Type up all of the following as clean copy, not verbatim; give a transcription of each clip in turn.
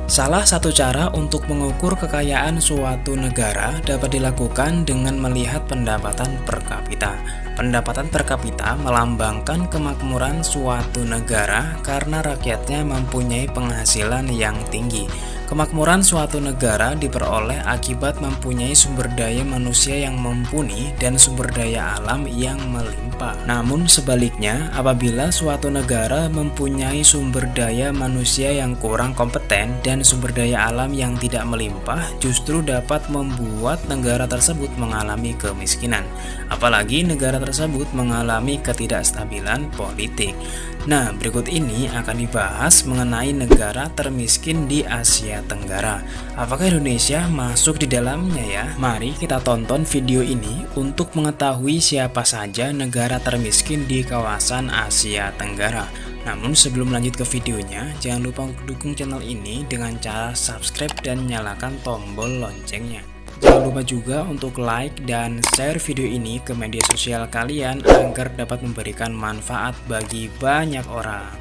Salah satu cara untuk mengukur kekayaan suatu negara dapat dilakukan dengan melihat pendapatan per kapita. Pendapatan per kapita melambangkan kemakmuran suatu negara karena rakyatnya mempunyai penghasilan yang tinggi. Kemakmuran suatu negara diperoleh akibat mempunyai sumber daya manusia yang mumpuni dan sumber daya alam yang melimpah. Namun sebaliknya, apabila suatu negara mempunyai sumber daya manusia yang kurang kompeten dan sumber daya alam yang tidak melimpah, justru dapat membuat negara tersebut mengalami kemiskinan. Apalagi negara tersebut mengalami ketidakstabilan politik. Nah, berikut ini akan dibahas mengenai negara termiskin di Asia Tenggara. Apakah Indonesia masuk di dalamnya ya? Mari kita tonton video ini untuk mengetahui siapa saja negara termiskin di kawasan Asia Tenggara. Namun sebelum lanjut ke videonya, jangan lupa untuk dukung channel ini dengan cara subscribe dan nyalakan tombol loncengnya. Jangan lupa juga untuk like dan share video ini ke media sosial kalian agar dapat memberikan manfaat bagi banyak orang.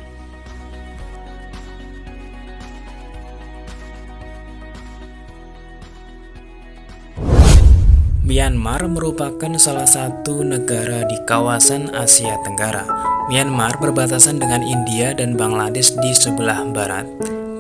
Myanmar merupakan salah satu negara di kawasan Asia Tenggara. Myanmar berbatasan dengan India dan Bangladesh di sebelah barat,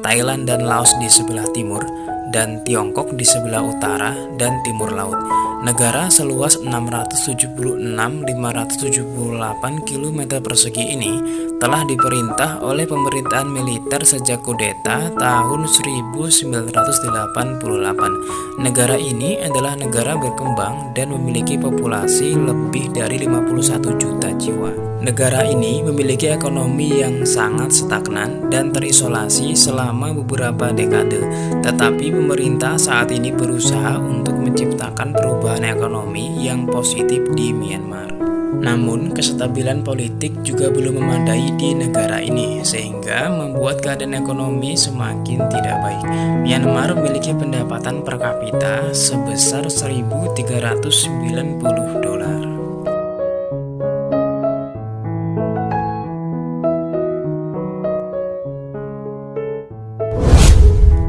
Thailand dan Laos di sebelah timur, dan Tiongkok di sebelah utara dan timur laut. Negara seluas 676.578 km persegi ini telah diperintah oleh pemerintahan militer sejak kudeta tahun 1988. Negara ini adalah negara berkembang dan memiliki populasi lebih dari 51 juta jiwa. Negara ini memiliki ekonomi yang sangat stagnan dan terisolasi selama beberapa dekade, tetapi pemerintah saat ini berusaha untuk menciptakan perubahan ekonomi yang positif di Myanmar. Namun, kestabilan politik juga belum memadai di negara ini, sehingga membuat keadaan ekonomi semakin tidak baik. Myanmar memiliki pendapatan per kapita sebesar 1.390 dolar.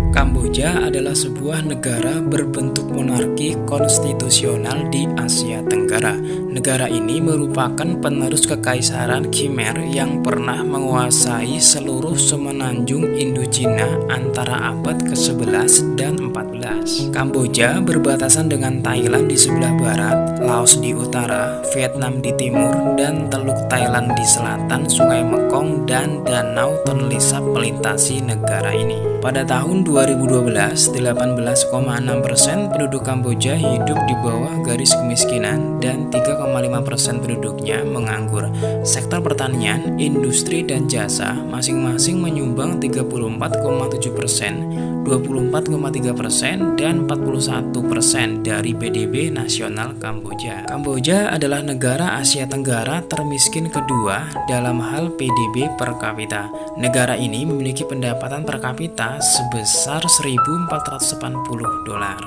Kamboja adalah sebuah negara berbentuk monarki konstitusional di Asia Tenggara. Negara ini merupakan penerus kekaisaran Khmer yang pernah menguasai seluruh semenanjung Indochina antara abad ke-11 dan 14. Kamboja berbatasan dengan Thailand di sebelah barat, Laos di utara, Vietnam di timur, dan Teluk Thailand di selatan. Sungai Mekong dan Danau Tonle Sap melintasi negara ini. Pada tahun 2012, 18,6% penduduk Kamboja hidup di bawah garis kemiskinan dan 3,5% penduduknya menganggur. Sektor pertanian, industri, dan jasa masing-masing menyumbang 34,7%, 24,3%, dan 41% dari PDB nasional Kamboja. Kamboja adalah negara Asia Tenggara termiskin kedua dalam hal PDB per kapita. Negara ini memiliki pendapatan per kapita sebesar 1.480 dolar.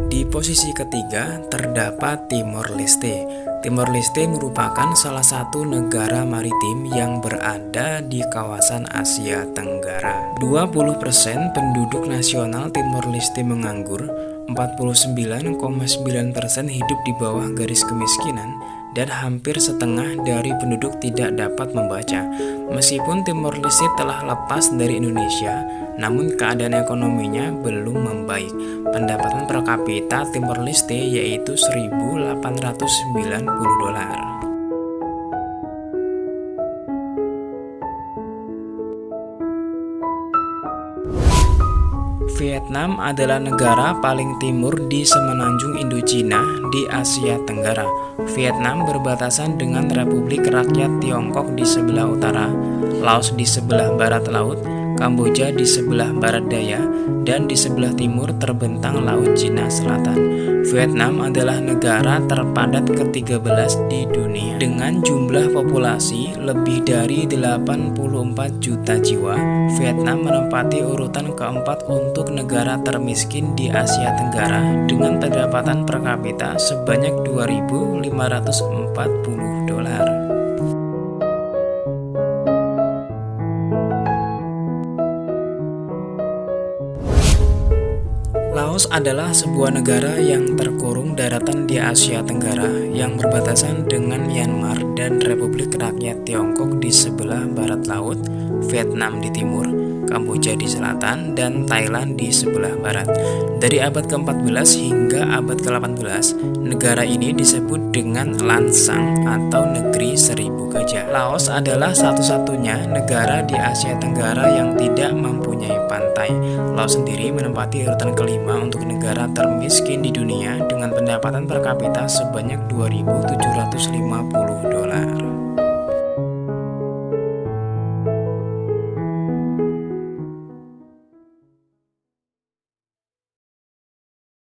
Di posisi ketiga terdapat Timor Leste. Timor Leste merupakan salah satu negara maritim yang berada di kawasan Asia Tenggara. 20% penduduk nasional Timor Leste menganggur, 49,9% hidup di bawah garis kemiskinan, dan hampir setengah dari penduduk tidak dapat membaca. Meskipun Timor Leste telah lepas dari Indonesia, namun keadaan ekonominya belum membaik. Pendapatan per kapita Timor Leste yaitu 1.890 dolar. Vietnam adalah negara paling timur di semenanjung Indochina di Asia Tenggara. Vietnam berbatasan dengan Republik Rakyat Tiongkok di sebelah utara, Laos di sebelah barat laut, Kamboja di sebelah barat daya, dan di sebelah timur terbentang Laut Cina Selatan. Vietnam adalah negara terpadat ke-13 di dunia. Dengan jumlah populasi lebih dari 84 juta jiwa, Vietnam menempati urutan keempat untuk negara termiskin di Asia Tenggara dengan pendapatan per kapita sebanyak 2.540 dolar. Laos adalah sebuah negara yang terkurung daratan di Asia Tenggara yang berbatasan dengan Myanmar dan Republik Rakyat Tiongkok di sebelah barat laut, Vietnam di timur, Kamboja di selatan, dan Thailand di sebelah barat. Dari abad ke-14 hingga abad ke-18, negara ini disebut dengan Lansang atau Negeri Seribu Gajah. Laos adalah satu-satunya negara di Asia Tenggara yang tidak mempunyai pantai. Laos sendiri menempati urutan kelima untuk negara termiskin di dunia dengan pendapatan per kapita sebanyak 2.750 dolar.